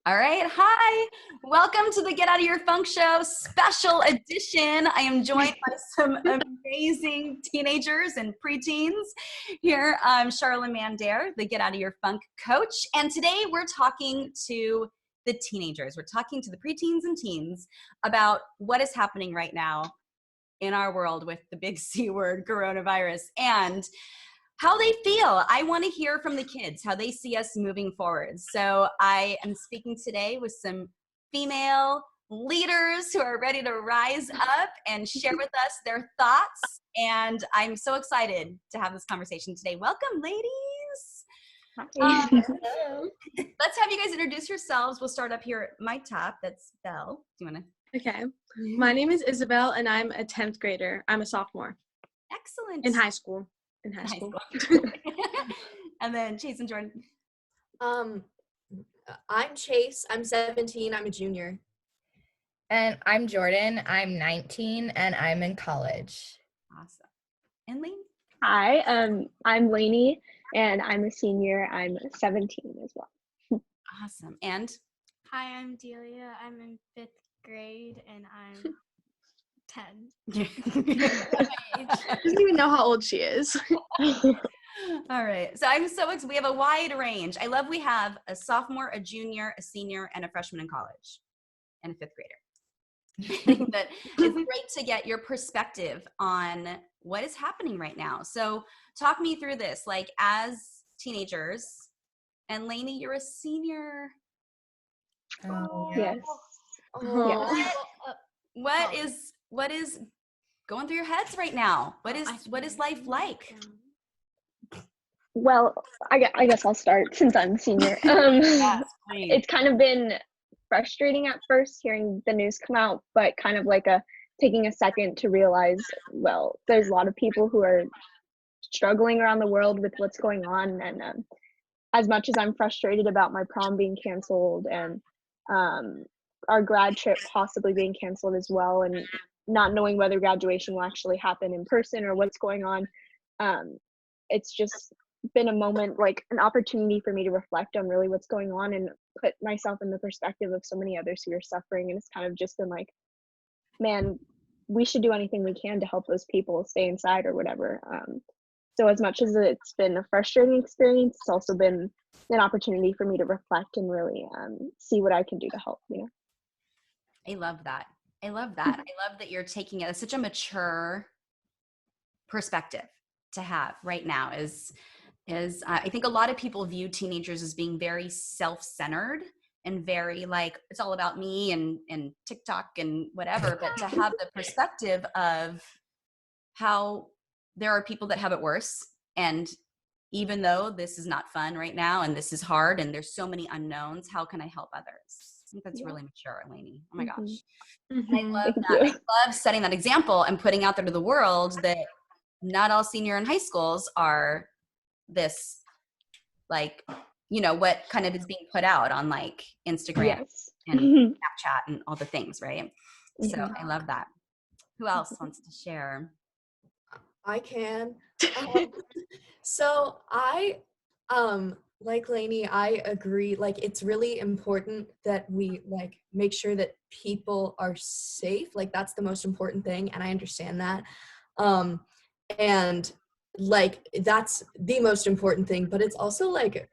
All right. Hi. Welcome to the Get Out of Your Funk Show special edition. I am joined by some amazing teenagers and preteens here. I'm Charlotte Mandare, the Get Out of Your Funk coach. And today we're talking to the teenagers. We're talking to the preteens and teens about what is happening right now in our world with the big C word, coronavirus, and how they feel. I want to hear from the kids, how they see us moving forward. So I am speaking today with some female leaders who are ready to rise up and share with us their thoughts. And I'm so excited to have this conversation today. Welcome, ladies. Let's have you guys introduce yourselves. We'll start up here at my top. That's Belle. Do you want to? Okay. My name is Isabel, and I'm a 10th grader. I'm a sophomore. Excellent. In high school. And then Chase and Jordan. I'm Chase. I'm 17. I'm a junior. And I'm Jordan. I'm 19, and I'm in college. Awesome. And Lane? Hi, I'm Lainey, and I'm a senior. I'm 17 as well. Awesome. And? Hi, I'm Delia. I'm in 5th grade, and I'm 10. Doesn't even know how old she is. All right. So I'm so excited. We have a wide range. I love we have a sophomore, a junior, a senior, and a freshman in college, and a 5th grader. I think that it's great to get your perspective on what is happening right now. So talk me through this, like as teenagers, and Lainey, you're a senior. Oh, Yes. Oh. What is going through your heads right now? What is life like? Well, I guess I'll start since I'm senior. Yes, please. It's kind of been frustrating at first hearing the news come out, but kind of like taking a second to realize, well, there's a lot of people who are struggling around the world with what's going on. And as much as I'm frustrated about my prom being canceled and our grad trip possibly being canceled as well, and not knowing whether graduation will actually happen in person or what's going on, it's just been a moment, like an opportunity for me to reflect on really what's going on and put myself in the perspective of so many others who are suffering. And it's kind of just been like, man, we should do anything we can to help those people stay inside or whatever. So as much as it's been a frustrating experience, it's also been an opportunity for me to reflect and really see what I can do to help, I love that. I love that you're taking it as such a mature perspective to have right now. I think a lot of people view teenagers as being very self-centered and very like, it's all about me and TikTok and whatever, but to have the perspective of how there are people that have it worse. And even though this is not fun right now and this is hard and there's so many unknowns, how can I help others? I think that's really mature, Lainey. Oh my gosh. Mm-hmm. I love that. I love setting that example and putting out there to the world that not all senior and high schools are this, like, what kind of is being put out on like Instagram and Snapchat and all the things, right? So I love that. Who else wants to share? I can. So I, like Lainey, I agree. Like, it's really important that we like make sure that people are safe. Like, that's the most important thing. And I understand that. And like, that's the most important thing, but it's also like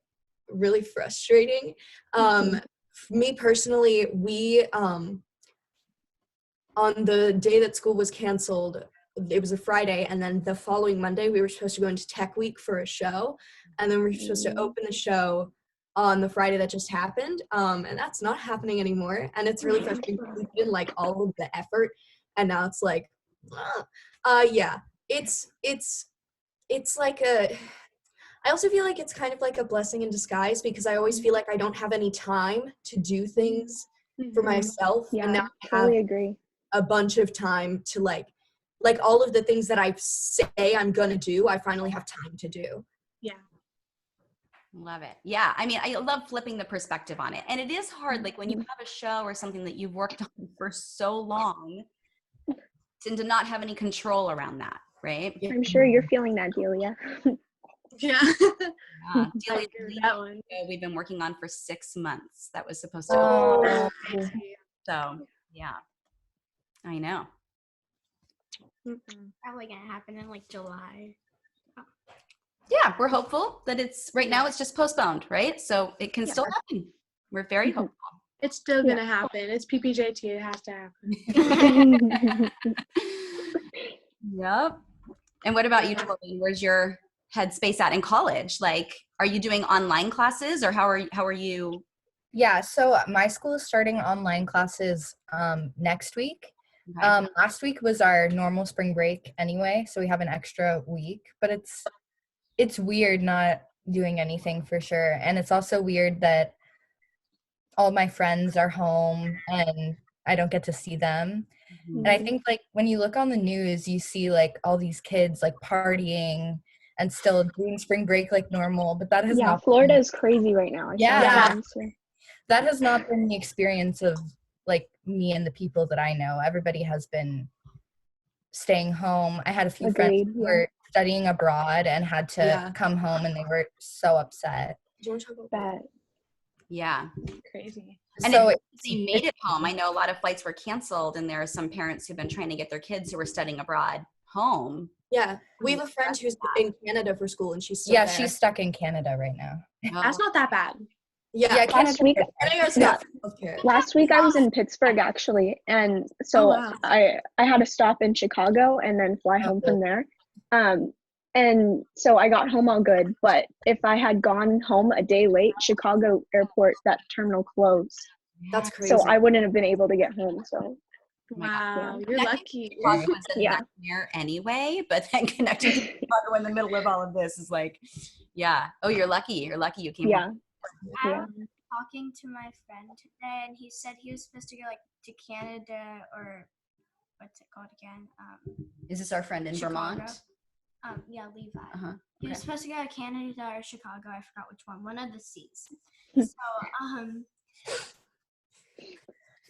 really frustrating. Me personally, we, on the day that school was canceled, it was a Friday, and then the following Monday we were supposed to go into Tech Week for a show, and then we were supposed to open the show on the Friday that just happened, and that's not happening anymore, and it's really frustrating. We put in like all of the effort, and now it's like, yeah, it's like I also feel like it's kind of like a blessing in disguise, because I always feel like I don't have any time to do things for myself, and now I totally agree. a bunch of time to like all of the things that I say I'm gonna do, I finally have time to do. Yeah. Love it. Yeah. I mean, I love flipping the perspective on it. And it is hard, like when you have a show or something that you've worked on for so long, to not have any control around that, right? I'm sure you're feeling that, Delia. Yeah. Yeah. I Delia's agree with leading that one. show we've been working on for 6 months. That was supposed to Oh, so yeah, I know. Probably gonna happen in like July. Yeah, we're hopeful that right now it's just postponed, right? So it can still happen. We're very Mhm. hopeful. It's still gonna happen. It's PPJT. It has to happen. Yep. And what about you, Tori? Where's your headspace at in college? Like, are you doing online classes, or how are you? yeah. So my school is starting online classes next week. Okay. Last week was our normal spring break anyway, so we have an extra week. But it's weird not doing anything for sure, and it's also weird that all my friends are home and I don't get to see them. Mhm. And I think like when you look on the news, you see like all these kids like partying and still doing spring break like normal, but that has Yeah, not Florida been, is crazy right now. I saw Yeah. the news, yeah. that has not been the experience of like me and the people that I know. Everybody has been staying home. I had a few friends Agreed, who yeah. were studying abroad and had to Yeah. come home and they were so upset. Do you want to talk about That Yeah. Crazy. And So they made it home. I know a lot of flights were canceled, and there are some parents who've been trying to get their kids who were studying abroad home. Yeah, we have a friend who's in Canada for school, and she's still yeah, there. she's stuck in Canada right now. That's not that bad. Yeah, Yeah, last week, Canada's yeah. got healthcare. last week I was in Pittsburgh actually, and so wow. I had to stop in Chicago and then fly home from there. And so I got home all good, but if I had gone home a day late, Chicago airport, that terminal closed. That's crazy. So I wouldn't have been able to get home. So Wow, Yeah. you're lucky. Chicago was a Yeah. nightmare anyway, but then connecting to Chicago in the middle of all of this is like, yeah. Oh, you're lucky. You're lucky you came yeah, home. I yeah. was talking to my friend today, and he said he was supposed to go like to Canada or what's it called again? Is this our friend in Chicago. Vermont? Yeah, Levi. Uh-huh. He was Okay. supposed to go to Canada or Chicago. I forgot which one of the C's.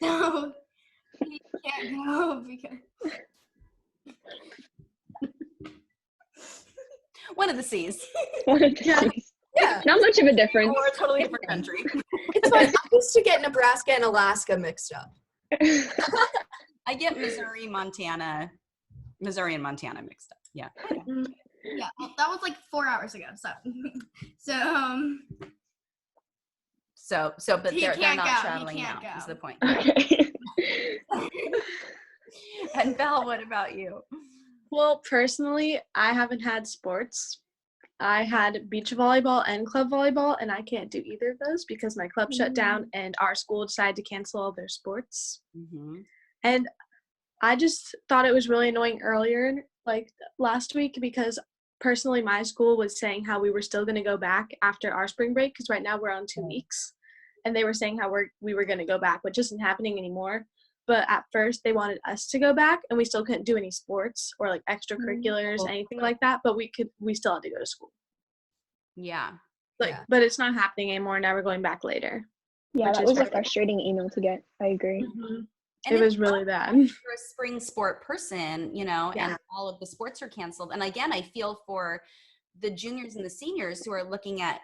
So he can't go because One of the C's. One of the C's. Yeah. Not much of a difference. Or a totally different country. It's fine. I used to get Nebraska and Alaska mixed up. I get Missouri and Montana mixed up. Yeah. yeah, well, that was like 4 hours ago. So But He they're can't not go. He traveling can't now. Is go. the point. Okay. And Val, what about you? Well, personally, I haven't had sports. I had beach volleyball and club volleyball, and I can't do either of those because my club shut down and our school decided to cancel all their sports. Mm-hmm. And I just thought it was really annoying earlier, like last week, because personally my school was saying how we were still going to go back after our spring break because right now we're on 2 weeks. And they were saying how we were going to go back, which isn't happening anymore. But at first they wanted us to go back and we still couldn't do any sports or like extracurriculars, anything like that. But we still had to go to school. Yeah. But it's not happening anymore. Now we're going back later. Yeah, Which that is was a very- frustrating email to get. I agree. Mm-hmm. And It was really bad. You're a spring sport person, Yeah. and all of the sports are canceled. And again, I feel for the juniors and the seniors who are looking at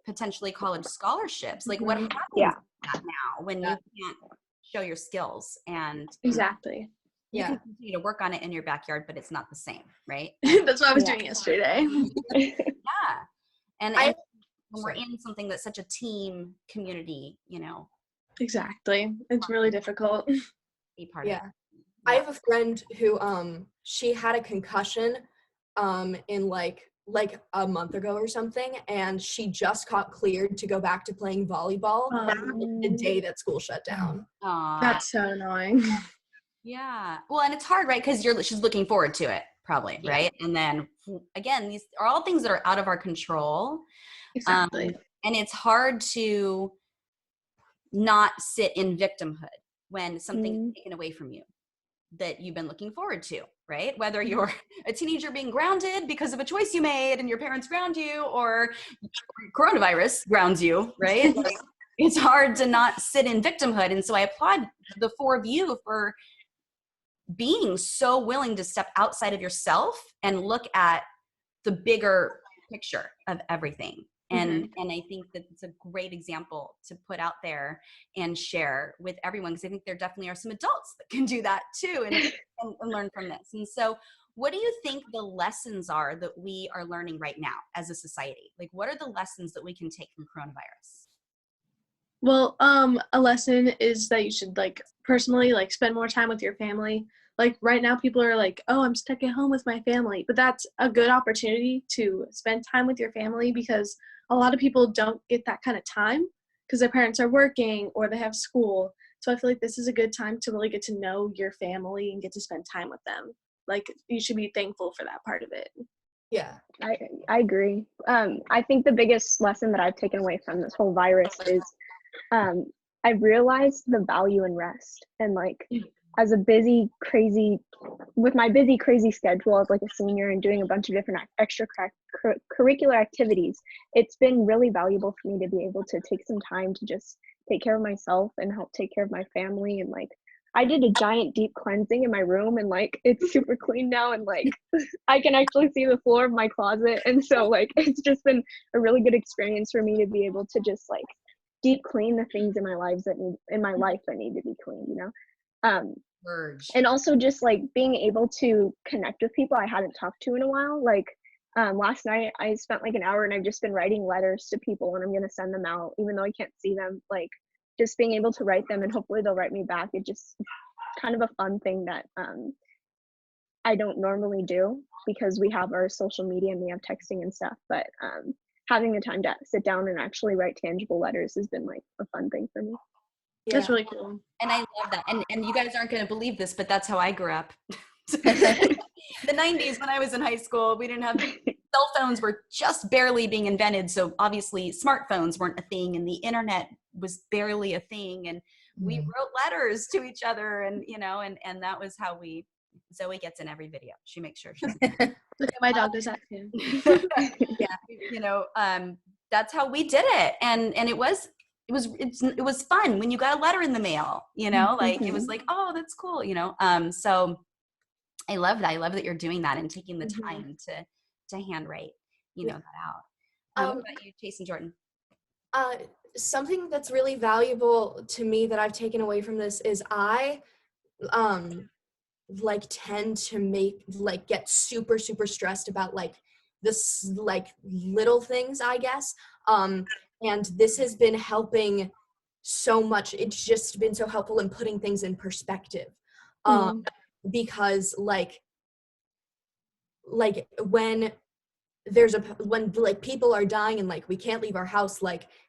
potentially college scholarships. Like, what happens Yeah. with that now when you can't show your skills and Exactly. you can continue to work on it in your backyard, but it's not the same, right? That's what I was Yeah. doing yesterday. Yeah. And I- when we're in something that's such a team community, Exactly. It's really difficult. be part of Yeah. it. I have a friend who she had a concussion in like a month ago or something, and she just got cleared to go back to playing volleyball the day that school shut down. Aw. That's so annoying. Yeah. Well, and it's hard, right? Because she's looking forward to it, probably, right? And then again, these are all things that are out of our control. Exactly. And it's hard to not sit in victimhood when something's taken away from you that you've been looking forward to, right? Whether you're a teenager being grounded because of a choice you made and your parents ground you, or coronavirus grounds you, right? Like, it's hard to not sit in victimhood. And so I applaud the four of you for being so willing to step outside of yourself and look at the bigger picture of everything. And I think that it's a great example to put out there and share with everyone, because I think there definitely are some adults that can do that too and learn from this. And so what do you think the lessons are that we are learning right now as a society? Like, what are the lessons that we can take from coronavirus? Well, a lesson is that you should personally spend more time with your family. Like right now people are like, oh, I'm stuck at home with my family, but that's a good opportunity to spend time with your family, because a lot of people don't get that kind of time because their parents are working or they have school. So I feel like this is a good time to really get to know your family and get to spend time with them. Like, you should be thankful for that part of it. Yeah. I agree. I think the biggest lesson that I've taken away from this whole virus is I've realized the value in rest. And as a busy, crazy, with my busy, crazy schedule as a senior and doing a bunch of different extracurricular activities, it's been really valuable for me to be able to take some time to just take care of myself and help take care of my family. And I did a giant deep cleansing in my room, and it's super clean now, and I can actually see the floor of my closet. And so it's just been a really good experience for me to be able to just deep clean the things in my life that need to be cleaned, and also just being able to connect with people I hadn't talked to in a while. Last night I spent an hour and I've just been writing letters to people, and I'm going to send them out even though I can't see them. Just being able to write them and hopefully they'll write me back. It's kind of a fun thing that I don't normally do because we have our social media and we have texting and stuff, but having the time to sit down and actually write tangible letters has been a fun thing for me. Yeah. That's really cool. And I love that. And you guys aren't going to believe this, but that's how I grew up. The 90s, when I was in high school, we didn't have cell phones, were just barely being invented. So obviously smartphones weren't a thing, and the internet was barely a thing. And we wrote letters to each other, and and that was how Zoe gets in every video. She makes sure she's Look at my dog does that too. Yeah. That's how we did it. And it was fun when you got a letter in the mail, it was oh, that's cool, so I love that. I love that you're doing that and taking the time to handwrite, that out. What about you, Chase and Jordan? Something that's really valuable to me that I've taken away from this is I tend to get super, super stressed about this little things, I guess. And this has been helping so much. It's just been so helpful in putting things in perspective. Because when people are dying and we can't leave our house,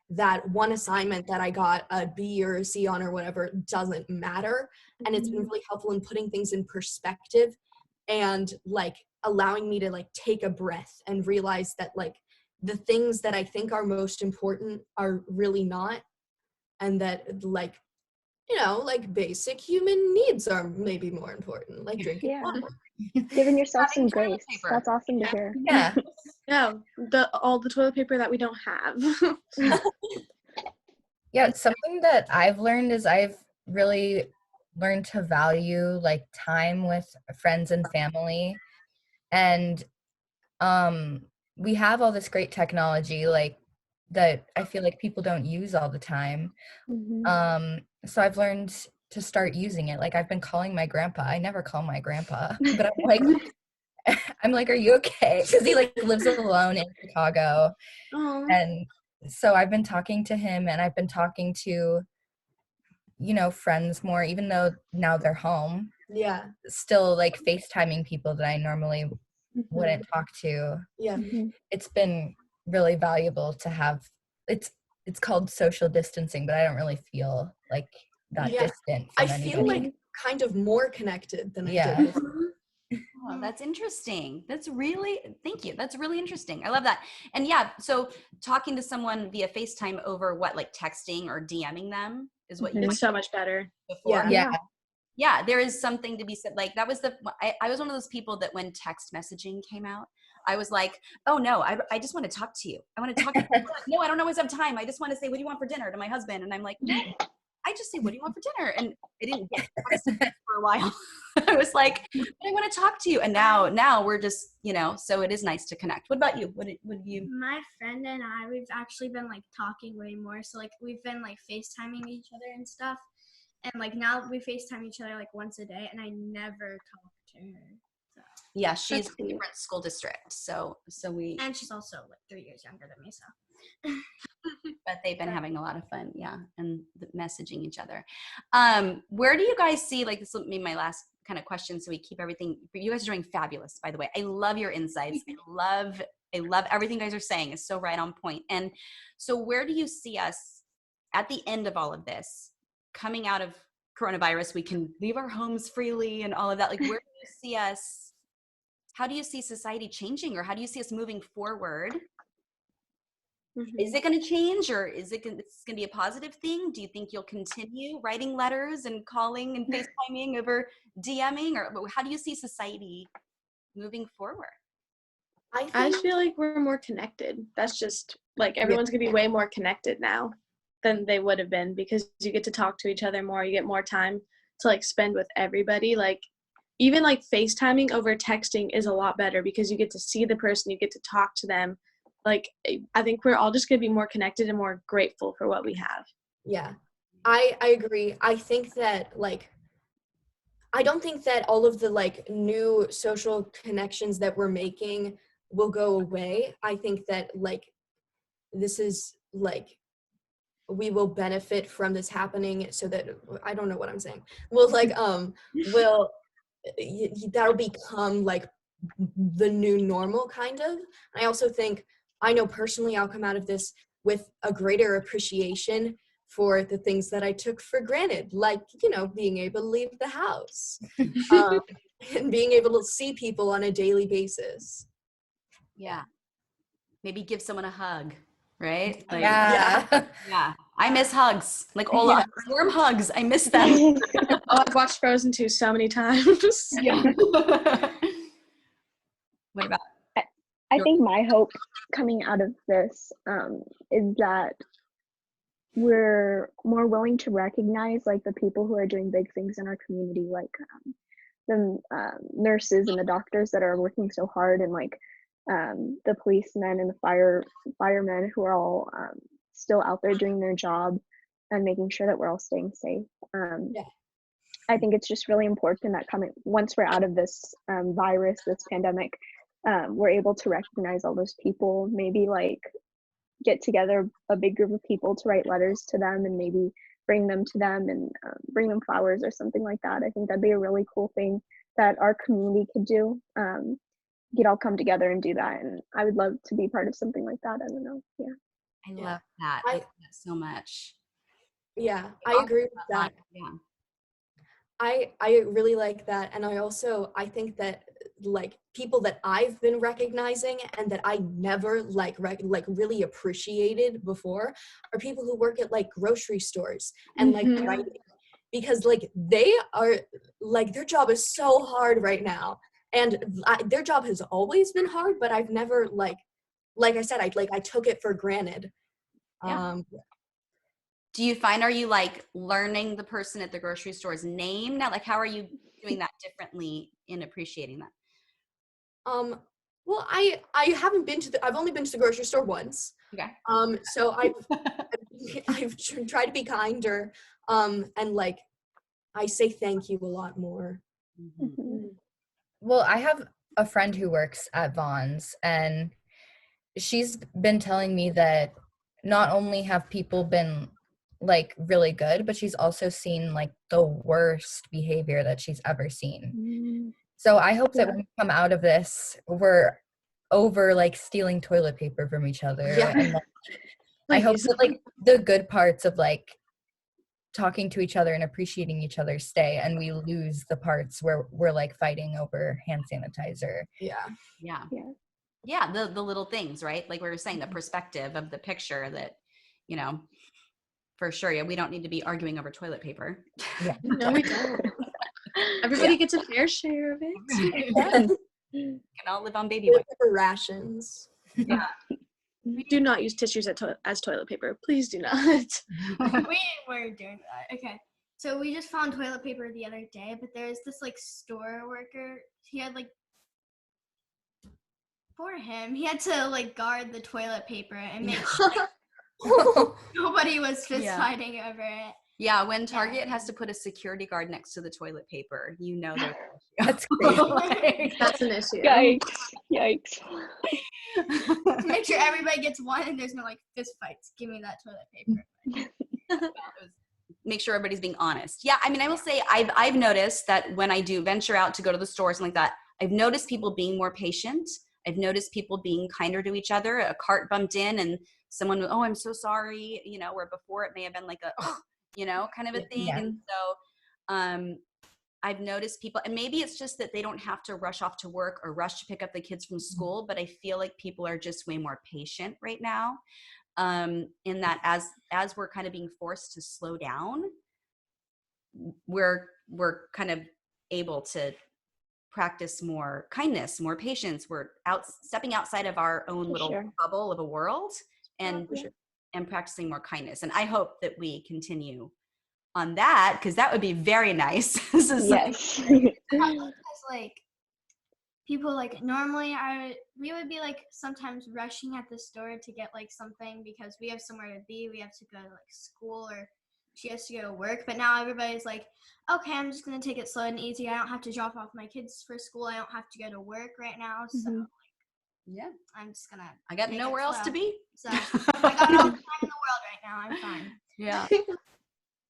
that one assignment that I got a B or a C on or whatever doesn't matter. And it's been really helpful in putting things in perspective and allowing me to take a breath and realize that the things that I think are most important are really not, and that basic human needs are maybe more important, like drinking water. Giving yourself some grace. That's awesome to hear. Yeah. No, all the toilet paper that we don't have. Yeah, something that I've learned is I've really learned to value time with friends and family. And we have all this great technology that I feel like people don't use all the time. So I've learned to start using it. I've been calling my grandpa. I never call my grandpa, but I'm are you okay? Because he lives alone in Chicago. And so I've been talking to him, and I've been talking to, friends more, even though now they're home. Yeah. Still FaceTiming people that I normally wouldn't talk to. Yeah. It's been really valuable to have. It's called social distancing, but I don't really feel that distant from I feel anybody. kind of more connected than I did before. Oh, that's interesting. Thank you. That's really interesting. I love that. And yeah, so talking to someone via FaceTime over texting or DMing them is what you It's so much better. before. Yeah. There is something to be said. That was I was one of those people that when text messaging came out, I was like, oh no, I just want to talk to you. I want to talk to you. No, I don't always have time. I just want to say, what do you want for dinner to my husband? And I'm like, no, I just say, what do you want for dinner? And I didn't get text for a while. I was like, but I want to talk to you. And now we're just, so it is nice to connect. What about you? What you? My friend and I, we've actually been like talking way more. So like we've been like FaceTiming each other and stuff. And like now we FaceTime each other like once a day, and I never talk to her. So. Yeah, she's in a different school district. So we. And she's also like 3 years younger than me. So. But they've been having a lot of fun, and messaging each other. Where do you guys see, like, this will be my last kind of question, so we keep everything. You guys are doing fabulous, by the way. I love your insights. I love everything you guys are saying. It's so right on point. And so where do you see us at the end of all of this, coming out of coronavirus? We can leave our homes freely and all of that. Like, where do you see us? How do you see society changing, or how do you see us moving forward? Is it going to change, or is it's going to be a positive thing? Do you think you'll continue writing letters and calling and FaceTiming over DMing, or how do you see society moving forward? I feel like we're more connected. That's just like everyone's going to be way more connected now than they would have been, because you get to talk to each other more. You get more time to like spend with everybody. Like even like FaceTiming over texting is a lot better because you get to see the person, you get to talk to them. Like, I think we're all just going to be more connected and more grateful for what we have. Yeah, I agree. I think that, like, I don't think that all of the, like, new social connections that we're making will go away. I think that, like, this is, like, we will benefit from this happening so that, I don't know what I'm saying. We'll, like, that'll become, like, the new normal, kind of. I also think, I know personally I'll come out of this with a greater appreciation for the things that I took for granted, like, being able to leave the house and being able to see people on a daily basis. Yeah. Maybe give someone a hug, right? Like, Yeah. I miss hugs. Like, warm hugs. I miss them. Oh, I've watched Frozen 2 so many times. Yeah. What about? I think my hope coming out of this is that we're more willing to recognize like the people who are doing big things in our community, like the nurses and the doctors that are working so hard, and like the policemen and the firemen who are all still out there doing their job and making sure that we're all staying safe. I think it's just really important that once we're out of this virus, this pandemic, we're able to recognize all those people, maybe like get together a big group of people to write letters to them and maybe bring them to them and bring them flowers or something like that. I think that'd be a really cool thing that our community could do. You'd all come together and do that, and I would love to be part of something like that. I don't know. I love that. I love that so much. Yeah, I agree with that. Yeah. I really like that. And I think that, like, people that I've been recognizing and that I never really appreciated before are people who work at like grocery stores and like writing, because like they are like, their job is so hard right now, and their job has always been hard, but I've never like I said, I took it for granted. Do you find, are you like learning the person at the grocery store's name now? Like, how are you doing that differently in appreciating that? Well, I haven't been I've only been to the grocery store once. Okay. So I've tried to be kinder, and like, I say thank you a lot more. Well, I have a friend who works at Vaughn's, and she's been telling me that not only have people been like really good, but she's also seen like the worst behavior that she's ever seen. So I hope that when we come out of this, we're over like stealing toilet paper from each other. And like, I hope that like the good parts of like talking to each other and appreciating each other stay, and we lose the parts where we're like fighting over hand sanitizer. Yeah, the little things, right? Like we were saying, the perspective of the picture that, for sure. Yeah, we don't need to be arguing over toilet paper. Yeah. No, we don't. Everybody gets a fair share of it. Can all live on baby wipes. For rations. Yeah. Do not use tissues as toilet paper. Please do not. We were doing that. Okay. So we just found toilet paper the other day, but there's this like store worker. He had like, for him, he had to like guard the toilet paper and make sure nobody was fist fighting over it. Yeah, when Target has to put a security guard next to the toilet paper, you know there's That's crazy. That's an issue. Yikes. To make sure everybody gets one and there's no like fist fights. Give me that toilet paper. Make sure everybody's being honest. Yeah, I mean, I will say I've noticed that when I do venture out to go to the store, something like that, I've noticed people being more patient. I've noticed people being kinder to each other. A cart bumped in and someone, oh, I'm so sorry, you know, where before it may have been like a, oh, you know, kind of a thing. Yeah. And so I've noticed people, and maybe it's just that they don't have to rush off to work or rush to pick up the kids from school, but I feel like people are just way more patient right now. In that as we're kind of being forced to slow down, we're kind of able to practice more kindness, more patience. We're stepping outside of our own little bubble of a world and practicing more kindness. And I hope that we continue on that, because that would be very nice. Yes. Because like people like normally we would be like sometimes rushing at the store to get like something because we have somewhere to be, we have to go to like school, or she has to go to work. But now everybody's like, okay, I'm just gonna take it slow and easy. I don't have to drop off my kids for school. I don't have to go to work right now. So like, yeah, I'm just gonna. I got nowhere else to be. So I got all the time in the world right now. I'm fine. Yeah.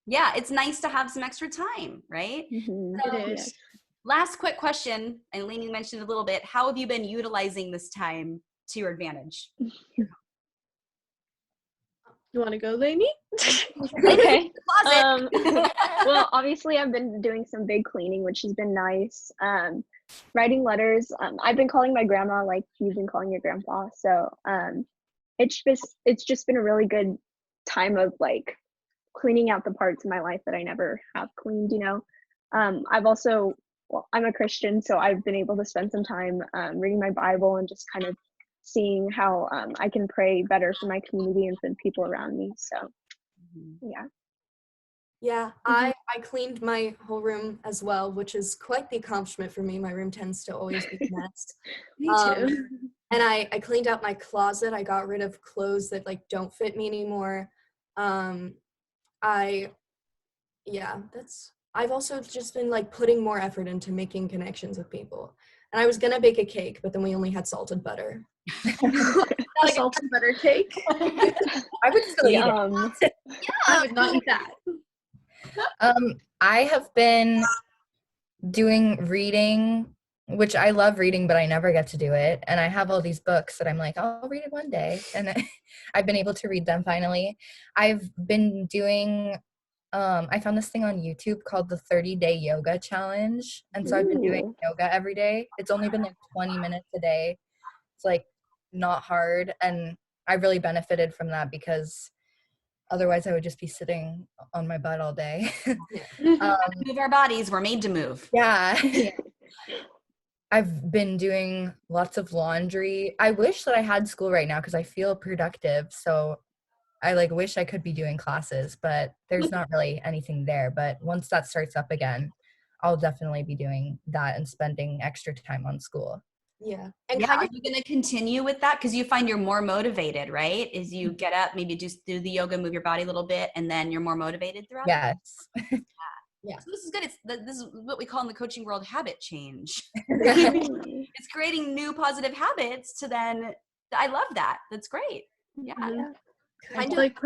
Yeah, it's nice to have some extra time, right? It is. Last quick question, and Lainey mentioned it a little bit. How have you been utilizing this time to your advantage? You want to go, Lainey? Okay. Well, obviously I've been doing some big cleaning, which has been nice. Writing letters. I've been calling my grandma like you've been calling your grandpa. So it's just been a really good time of like cleaning out the parts of my life that I never have cleaned, you know. I'm a Christian, so I've been able to spend some time reading my Bible and just kind of seeing how I can pray better for my community and for the people around me. So, Yeah, I cleaned my whole room as well, which is quite the accomplishment for me. My room tends to always be a mess. Me too. And I cleaned out my closet. I got rid of clothes that like don't fit me anymore. I've also just been like putting more effort into making connections with people. And I was gonna bake a cake, but then we only had salted butter. A salted butter cake. I would still eat it. I would not eat that. I have been doing reading, which I love reading, but I never get to do it. And I have all these books that I'm like, I'll read it one day. And I've been able to read them finally. I've been doing, I found this thing on YouTube called the 30-Day Yoga Challenge. And so I've been doing yoga every day. It's only been like 20 minutes a day. It's like not hard. And I really benefited from that because otherwise I would just be sitting on my butt all day. Move our bodies. We're made to move. Yeah. I've been doing lots of laundry. I wish that I had school right now because I feel productive. So I like wish I could be doing classes, but there's not really anything there. But once that starts up again, I'll definitely be doing that and spending extra time on school. Yeah. And how are you going to continue with that? Because you find you're more motivated, right? As you get up, maybe just do the yoga, move your body a little bit, and then you're more motivated throughout. Yes. Yeah. So this is good. This is what we call in the coaching world habit change. Yeah. It's creating new positive habits to then, I love that. That's great. Yeah. Kind of like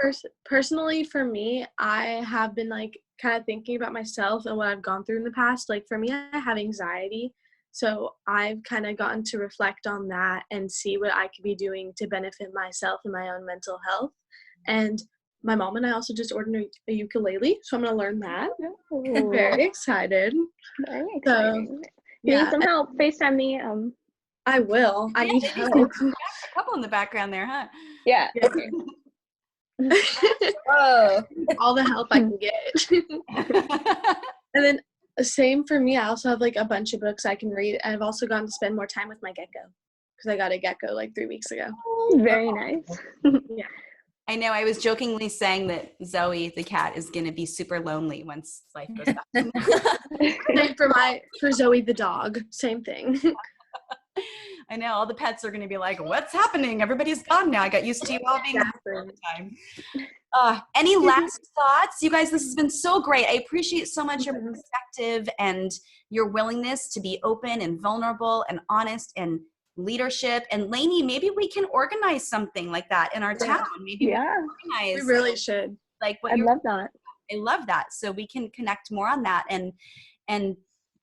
personally for me, I have been like kind of thinking about myself and what I've gone through in the past. Like for me, I have anxiety. So I've kind of gotten to reflect on that and see what I could be doing to benefit myself and my own mental health. And my mom and I also just ordered a ukulele, so I'm going to learn that. I'm very excited. Very exciting. So, need some help? FaceTime me. I will. I need help. A couple in the background there, huh? Yeah. Okay. Oh. All the help I can get. And then same for me. I also have like a bunch of books I can read. I've also gotten to spend more time with my gecko because I got a gecko like 3 weeks ago. Very nice. I know. I was jokingly saying that Zoe, the cat, is going to be super lonely once life goes back to normal. Same for Zoe the dog. Same thing. I know. All the pets are going to be like, what's happening? Everybody's gone now. I got used to you all being here all the time. Any last thoughts? You guys, this has been so great. I appreciate so much your perspective and your willingness to be open and vulnerable and honest and leadership. And Lainey, maybe we can organize something like that in our town. Maybe we can organize. We really should. Like what I love that. I love that. So we can connect more on that. And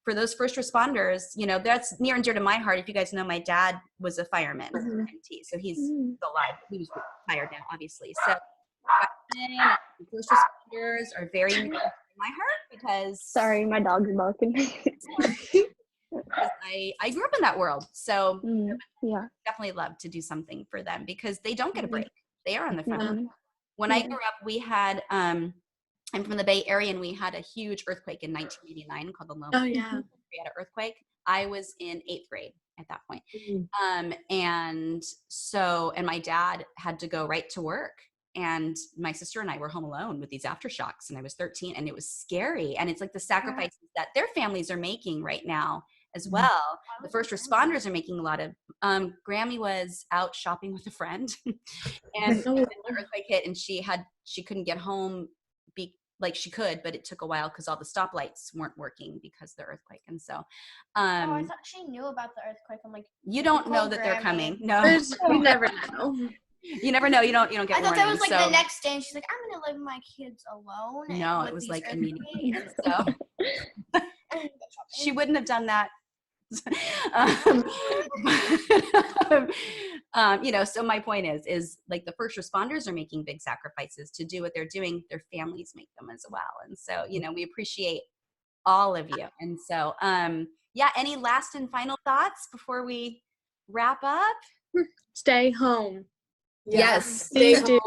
for those first responders, you know, that's near and dear to my heart. If you guys know, my dad was a fireman, MT, so he's still alive. He was retired now, obviously. So first responders are very near to my heart because Sorry, my dog's barking. because I grew up in that world. So Yeah. definitely love to do something for them because they don't get a break. They are on the front. Mhm. When I grew up, we had, I'm from the Bay Area, and we had a huge earthquake in 1989 called the Loma. Oh yeah. We had an earthquake. I was in 8th grade at that point. And my dad had to go right to work. And my sister and I were home alone with these aftershocks, and I was 13, and it was scary. And it's like the sacrifices that their families are making right now as well. The first responders are making a lot of, Grammy was out shopping with a friend and the earthquake hit, and she couldn't get home she could, but it took a while because all the stoplights weren't working because of the earthquake. And so, I thought she knew about the earthquake. I'm like, you don't know that they're Grammy. coming. No, We never know. you never know. You don't get I thought that was warning. like So the next day, and she's like, I'm gonna leave my kids alone. no, with it was these like earthquakes." immediately. And so she wouldn't have done that. You know, so my point is like the first responders are making big sacrifices to do what they're doing. Their families make them as well. And so, you know, we appreciate all of you. And so, any last and final thoughts before we wrap up? Stay home. Yes. Please do.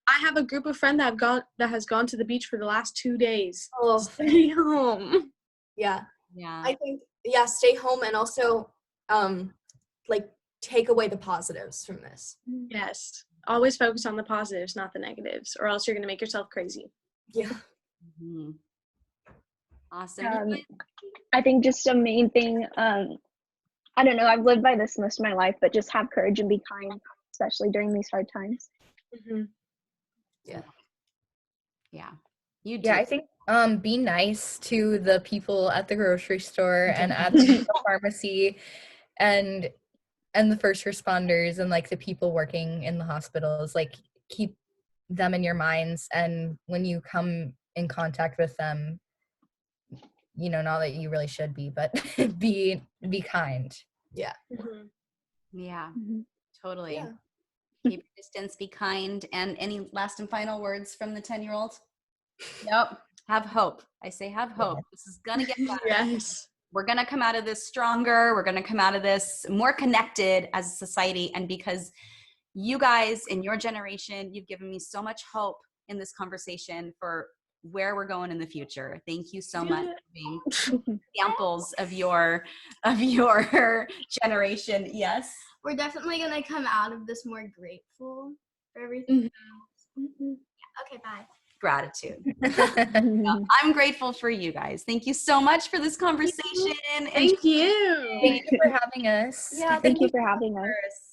I have a group of friends that has gone to the beach for the last 2 days. Oh, Stay home. yeah. Yeah. I think, stay home and also, take away the positives from this. Yes. Always focus on the positives, not the negatives, or else you're going to make yourself crazy. Yeah. Mhm. Awesome. I think just a main thing, I don't know, I've lived by this most of my life, but just have courage and be kind, especially during these hard times. Yeah. You do. Yeah, I think be nice to the people at the grocery store and at the pharmacy and the first responders and like the people working in the hospitals. Like keep them in your minds, and when you come in contact with them, you know, not that you really should be, but be kind. Yeah, totally. Yeah. Keep your distance, be kind. And any last and final words from the 10-year-old? Nope. Have hope. I say have hope. This is going to get better. Yes. We're going to come out of this stronger. We're going to come out of this more connected as a society. And because you guys in your generation, you've given me so much hope in this conversation for where we're going in the future. Thank you so much for being examples of your generation. Yes. We're definitely gonna come out of this more grateful for everything. Okay, bye. Gratitude. Well, I'm grateful for you guys. Thank you so much for this conversation. Thank you. Thank you for having us. Yeah, Thank you for having us.